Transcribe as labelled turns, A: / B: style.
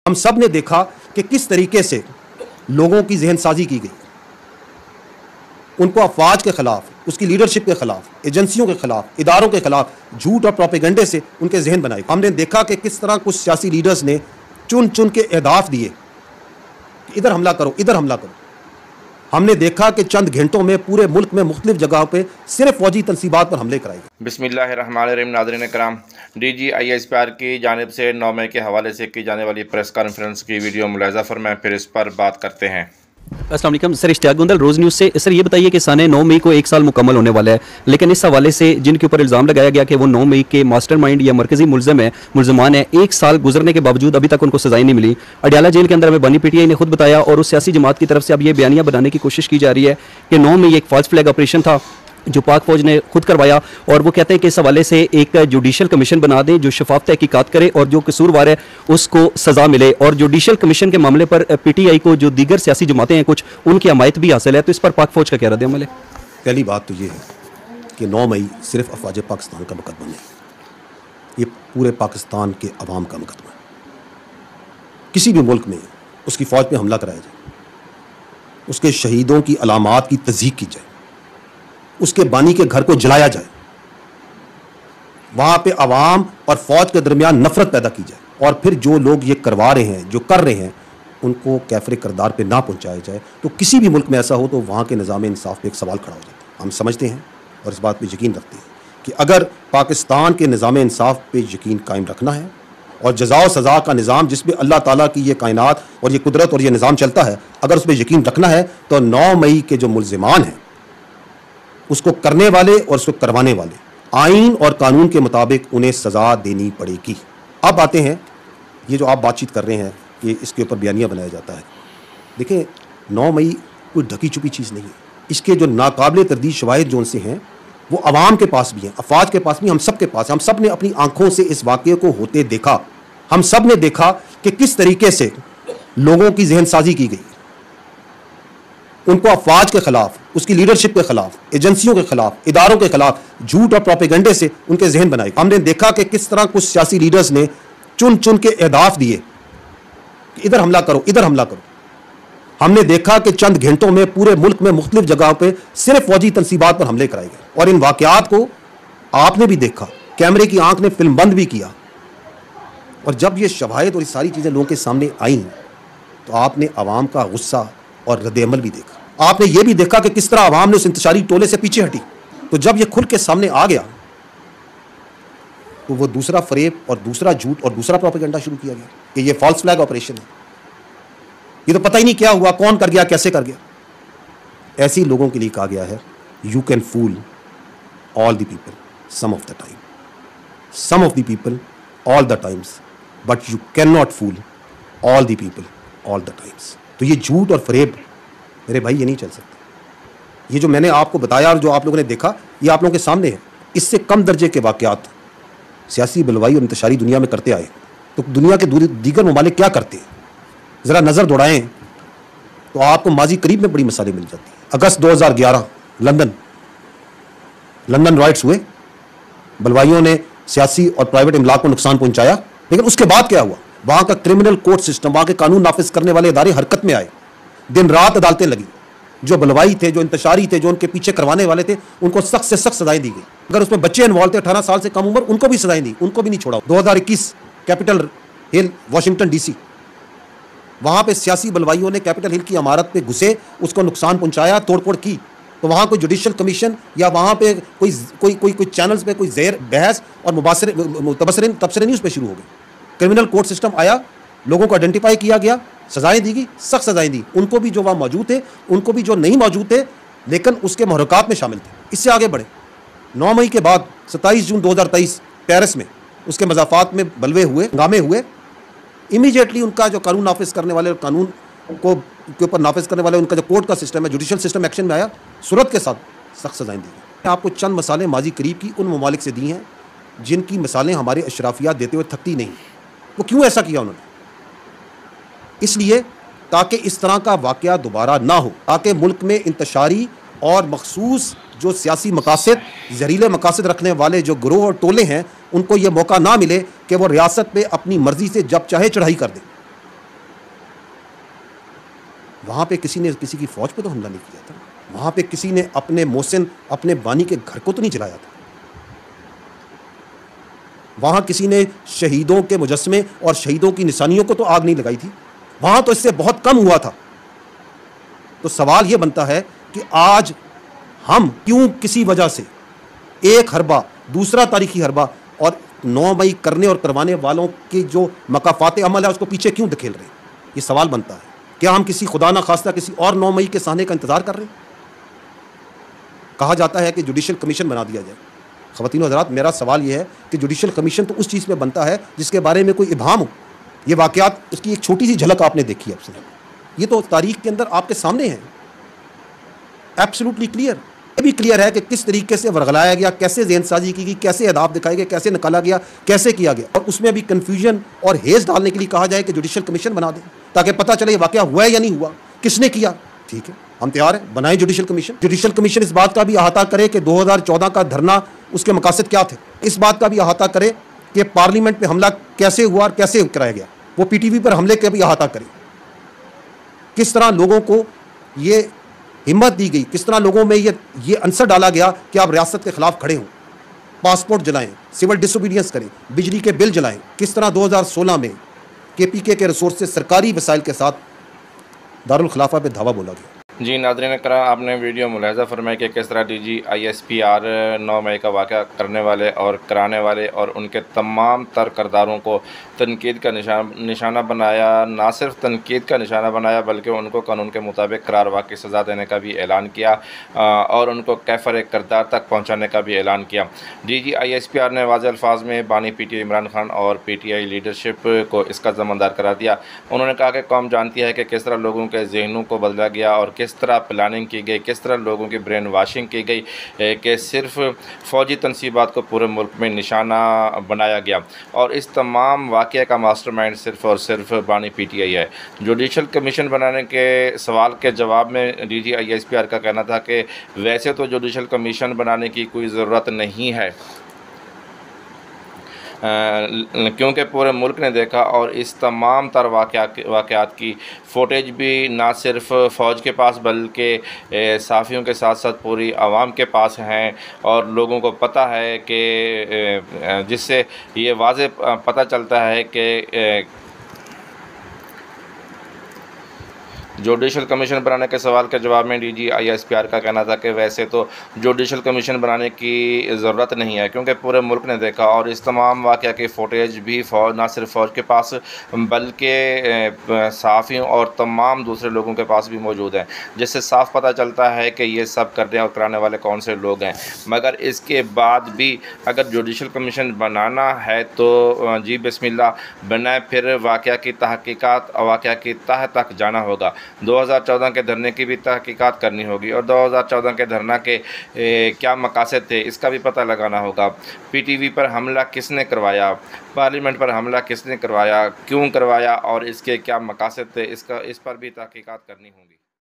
A: हम सब ने देखा कि किस तरीके से लोगों की जहनसाजी की गई, उनको अफवाज के खिलाफ, उसकी लीडरशिप के खिलाफ, एजेंसियों के खिलाफ, इदारों के खिलाफ झूठ और प्रोपेगेंडे से उनके जहन बनाए। हमने देखा कि किस तरह कुछ सियासी लीडर्स ने चुन चुन के अहदाफ दिए कि इधर हमला करो, इधर हमला करो। हमने देखा कि चंद घंटों में पूरे मुल्क में मुख्तलिफ जगहों पे सिर्फ फौजी तनसीबात पर हमले कराए गए।
B: बिस्मिल्लाहिर्रहमानिर्रहीम। नाज़रीन कराम, DGISPR की जानिब से 9 मई के हवाले से की जाने वाली प्रेस कॉन्फ्रेंस की वीडियो मुलाहिज़ा फरमाएं, फिर इस पर बात करते हैं।
C: अस्सलाम वालेकुम सर, इश्तियाक गोंदल, रोज़ न्यूज़ से। सर ये बताइए कि साने 9 मई को 1 साल मुकम्मल होने वाला है, लेकिन इस हवाले से जिनके ऊपर इल्ज़ाम लगाया गया कि वो 9 मई के मास्टरमाइंड या मरकज़ी मुलज़मान है, 1 साल गुजरने के बावजूद अभी तक उनको सज़ाएं नहीं मिली। अडयाला जेल के अंदर हमें बनी PTI ने खुद बताया और उस सियासी जमात की तरफ से अब ये बयानियाँ बनाने की कोशिश की जा रही है कि 9 मई एक फॉल्स फ्लैग ऑपरेशन था जो पाक फौज ने खुद करवाया, और वो कहते हैं कि इस हवाले से एक जुडिशल कमीशन बना दें जो शफाफ तहकीकात करे और जो कसूरवार है उसको सज़ा मिले। और जुडिशल कमीशन के मामले पर PTI को जो दीगर सियासी जमातें हैं कुछ, उनकी हमायत भी हासिल है, तो इस पर पाक फौज का क्या रद्द-ए-अमल है?
A: पहली बात तो ये है कि 9 मई सिर्फ अफवाज पाकिस्तान का मुकदमा नहीं, ये पूरे पाकिस्तान के अवाम का मुकदमा है। किसी भी मुल्क में उसकी फ़ौज पर हमला कराया जाए, उसके शहीदों की अलामात की तज़हीक की जाए, उसके बानी के घर को जलाया जाए, वहाँ पे अवाम और फौज के दरमियान नफरत पैदा की जाए, और फिर जो लोग ये करवा रहे हैं, जो कर रहे हैं, उनको कैफरे करदार पे ना पहुँचाया जाए, तो किसी भी मुल्क में ऐसा हो तो वहाँ के निज़ाम इंसाफ पे एक सवाल खड़ा हो जाता है। हम समझते हैं और इस बात पे यकीन रखते हैं कि अगर पाकिस्तान के निज़ाम इंसाफ पे यकीन कायम रखना है और जज़ा और सज़ा का निज़ाम जिसमें अल्लाह ताला की ये कायनात और ये कुदरत और ये निज़ाम चलता है, अगर उस पर यकीन रखना है तो 9 मई के जो मुलज़िमान हैं उसको करने वाले और उसको करवाने वाले आइन और कानून के मुताबिक उन्हें सज़ा देनी पड़ेगी। अब आते हैं, ये जो आप बातचीत कर रहे हैं कि इसके ऊपर बयानियाँ बनाया जाता है, देखें 9 मई कोई ढकी छुपी चीज़ नहीं है। इसके जो नाकाबिले तरदीद शवाहिद जो उनसे हैं वो अवाम के पास भी हैं, अफवाज के पास भी, हम सब के पास। हम सब ने अपनी आंखों से इस वाक़े को होते देखा। हम सब ने देखा कि किस तरीके से लोगों की जहनसाजी की गई, उनको अफवाज के खिलाफ, उसकी लीडरशिप के खिलाफ, एजेंसियों के खिलाफ, इदारों के खिलाफ झूठ और प्रोपेगेंडे से उनके जहन बनाए। हमने देखा कि किस तरह कुछ सियासी लीडर्स ने चुन चुन के अहदाफ दिए कि इधर हमला करो, इधर हमला करो। हमने देखा कि चंद घंटों में पूरे मुल्क में मुख्तलिफ जगहों पर सिर्फ फौजी तनसीबात पर हमले कराए गए, और इन वाकयात को आपने भी देखा, कैमरे की आंख ने फिल्म बंद भी किया। और जब ये शवाहिद और ये सारी चीज़ें लोगों के सामने आई तो आपने अवाम का गुस्सा और रद्द-ए-अमल भी देखा। आपने ये भी देखा कि किस तरह अवाम ने उस इंतशारी टोले से पीछे हटी। तो जब ये खुल के सामने आ गया तो वो दूसरा फरेब और दूसरा झूठ और दूसरा प्रोपेगेंडा शुरू किया गया कि ये फॉल्स फ्लैग ऑपरेशन है, ये तो पता ही नहीं क्या हुआ, कौन कर गया, कैसे कर गया। ऐसे लोगों के लिए कहा गया है you can fool all the people some of the time, some of the people all the times, but you can not fool all the people all the times. तो ये झूठ और फरेब मेरे भाई ये नहीं चल सकता। ये जो मैंने आपको बताया और जो आप लोगों ने देखा ये आप लोगों के सामने है। इससे कम दर्जे के वाक़यात सियासी बलवाई और इंतशारी दुनिया में करते आए, तो दुनिया के दीगर ममालिक क्या करते हैं ज़रा नज़र दौड़ाएं तो आपको माजी करीब में बड़ी मिसालें मिल जाती हैं। अगस्त 2011 लंदन राइट्स हुए, बलवाइयों ने सियासी और प्राइवेट इमलाक को नुकसान पहुंचाया, लेकिन उसके बाद क्या हुआ, वहाँ का क्रिमिनल कोर्ट सिस्टम, वहाँ के कानून नाफिज करने वाले इदारे हरकत में आए, दिन रात अदालतें लगी। जो बलवाई थे, जो इंतशारी थे, जो उनके पीछे करवाने वाले थे, उनको सख्त से सख्त सजाएं दी गई। अगर उसमें बच्चे इन्वॉल्व थे 18 साल से कम उम्र, उनको भी सजाएं दी, उनको भी नहीं छोड़ा। 2021 कैपिटल हिल वाशिंगटन DC, वहाँ पे सियासी बलवाइयों ने कैपिटल हिल की इमारत पे घुसे, उसको नुकसान पहुँचाया, तोड़फोड़ की, तो वहाँ कोई जुडिशल कमीशन या वहाँ पे कोई चैनल्स पे कोई ज़ेर बहस और तबसरे नहीं उस पर शुरू हो गए। क्रिमिनल कोर्ट सिस्टम आया, लोगों को आइडेंटिफाई किया गया, सजाएं दी गई, सख्त सजाएं दी, उनको भी जो वहाँ मौजूद थे, उनको भी जो नहीं मौजूद थे लेकिन उसके महरक़ात में शामिल थे। इससे आगे बढ़े 9 मई के बाद 27 जून 2023 पेरिस में उसके मज़ाफ़ात में बलवे हुए, हंगामे हुए। इमीडिएटली उनका जो कानून नाफिज करने वाले, कानून को के ऊपर नाफिज करने वाले, उनका जो कोर्ट का सिस्टम है, जुडिशल सिस्टम एक्शन में आया, सूरत के साथ सख्त सजाएं दी गई। आपको चंद मिसालें माजी करीब की उन ममालिक से दी हैं जिनकी मिसालें हमारे अशराफियात देते हुए थकती नहीं। वो क्यों ऐसा किया उन्होंने? इसलिए ताकि इस तरह का वाक़या दोबारा ना हो, ताकि मुल्क में इंतशारी और मखसूस जो सियासी मकासद, जहरीले मकासद रखने वाले जो गिरोह और टोले हैं, उनको ये मौका ना मिले कि वो रियासत पे अपनी मर्ज़ी से जब चाहे चढ़ाई कर दें। वहाँ पे किसी ने किसी की फ़ौज पे तो हमला नहीं किया था। वहाँ पे किसी ने अपने मोहसिन, अपने बानी के घर को तो नहीं जलाया था। वहाँ किसी ने शहीदों के मुजस्समे और शहीदों की निशानियों को तो आग नहीं लगाई थी। वहाँ तो इससे बहुत कम हुआ था। तो सवाल ये बनता है कि आज हम क्यों किसी वजह से एक हरबा, दूसरा तारीखी हरबा और 9 मई करने और करवाने वालों के जो मकाफात अमल है उसको पीछे क्यों धकेल रहे हैं? ये सवाल बनता है। क्या हम किसी खुदा ना खास्ता किसी और 9 मई के सामने का इंतजार कर रहे हैं? कहा जाता है कि जुडिशल कमीशन बना दिया जाए। ख़वातीन और हज़रात, मेरा सवाल यह है कि जुडिशल कमीशन तो उस चीज़ पे बनता है जिसके बारे में कोई इबाहम हो। ये वाक़यात, उसकी एक छोटी सी झलक आपने देखी अब से। ये तो तारीख के अंदर आपके सामने है, एब्सोल्युटली क्लियर। ये भी क्लियर है कि किस तरीके से वर्गलाया गया, कैसे ज़हनसाजी की गई, कैसे अहदाफ दिखाए गए, कैसे निकाला गया, कैसे किया गया। और उसमें भी कन्फ्यूजन और हेज़ डालने के लिए कहा जाए कि जुडिशल कमीशन बना दें ताकि पता चले ये वाक़या हुआ है या नहीं हुआ, किसने किया। ठीक है, हम तैयार हैं, बनाएं जुडिशल कमीशन। जुडिशल कमीशन इस बात का भी अहाता करे कि 2014 का धरना, उसके मकासद क्या थे। इस बात का भी अहाता करे कि पार्लियामेंट पे हमला कैसे हुआ और कैसे कराया गया। वो पीटीवी पर हमले का भी अहाता करे। किस तरह लोगों को ये हिम्मत दी गई, किस तरह लोगों में ये अंसर डाला गया कि आप रियासत के खिलाफ खड़े हों, पासपोर्ट जलाएं, सिविल डिसोबीडियंस करें, बिजली के बिल जलाएं। किस तरह 2016 में केपीके के रिसोर्स से सरकारी वसाइल के साथ दारुल खिलाफा पे धावा बोला गया।
B: जी नाज़रीन कराम, आपने वीडियो मुलाहिज़ा फरमाया कि किस तरह DGISPR 9 मई का वाक़या करने वाले और कराने वाले और उनके तमाम तर करदारों को तनकीद का निशाना बनाया। ना सिर्फ तनकीद का निशाना बनाया बल्कि उनको कानून के मुताबिक करारवा की सज़ा देने का भी ऐलान किया और उनको कैफर किरदार तक पहुँचाने का भी ऐलान किया। DGISPR ने वाज़ेह अल्फाज में बानी PTI इमरान खान और PTI लीडरशिप को इसका ज़िम्मेदार करार दिया। उन्होंने कहा कि कौम जानती है कि किस तरह लोगों के जहनों को बदला गया और किस तरह प्लानिंग की गई, किस तरह लोगों की ब्रेन वाशिंग की गई कि सिर्फ फ़ौजी तनसीबात को पूरे मुल्क में निशाना बनाया गया। और इस तमाम वाक़ये का मास्टरमाइंड सिर्फ और सिर्फ बानी PTI है। जुडिशल कमीशन बनाने के सवाल के जवाब में DGISPR का कहना था कि वैसे तो जुडिशल कमीशन बनाने की कोई ज़रूरत नहीं है क्योंकि पूरे मुल्क ने देखा और इस तमाम तर वाक़यात की फ़ुटेज भी ना सिर्फ फ़ौज के पास बल्कि साफ़ियों के साथ साथ पूरी आवाम के पास हैं और लोगों को पता है कि जिससे ये वाज़ेह पता चलता है कि जुडिशल कमीशन बनाने के सवाल के जवाब में DGISPR का कहना था कि वैसे तो जुडिशल कमीशन बनाने की ज़रूरत नहीं है क्योंकि पूरे मुल्क ने देखा और इस तमाम वाक़या की फ़ुटेज भी ना सिर्फ फ़ौज के पास बल्कि सहाफ़ियों और तमाम दूसरे लोगों के पास भी मौजूद हैं, जिससे साफ पता चलता है कि ये सब करने और कराने वाले कौन से लोग हैं। मगर इसके बाद भी अगर जुडिशल कमीशन बनाना है तो जी बिस्मिल्लाह बनाए, फिर वाक़या की तहकीकात वाक़या की तह तक जाना होगा। 2014 के धरने की भी तहकीकात करनी होगी और 2014 के धरना के क्या मकासद थे इसका भी पता लगाना होगा। PTV पर हमला किसने करवाया, पार्लियामेंट पर हमला किसने करवाया, क्यों करवाया और इसके क्या मकासद थे, इस पर भी तहकीकात करनी होगी।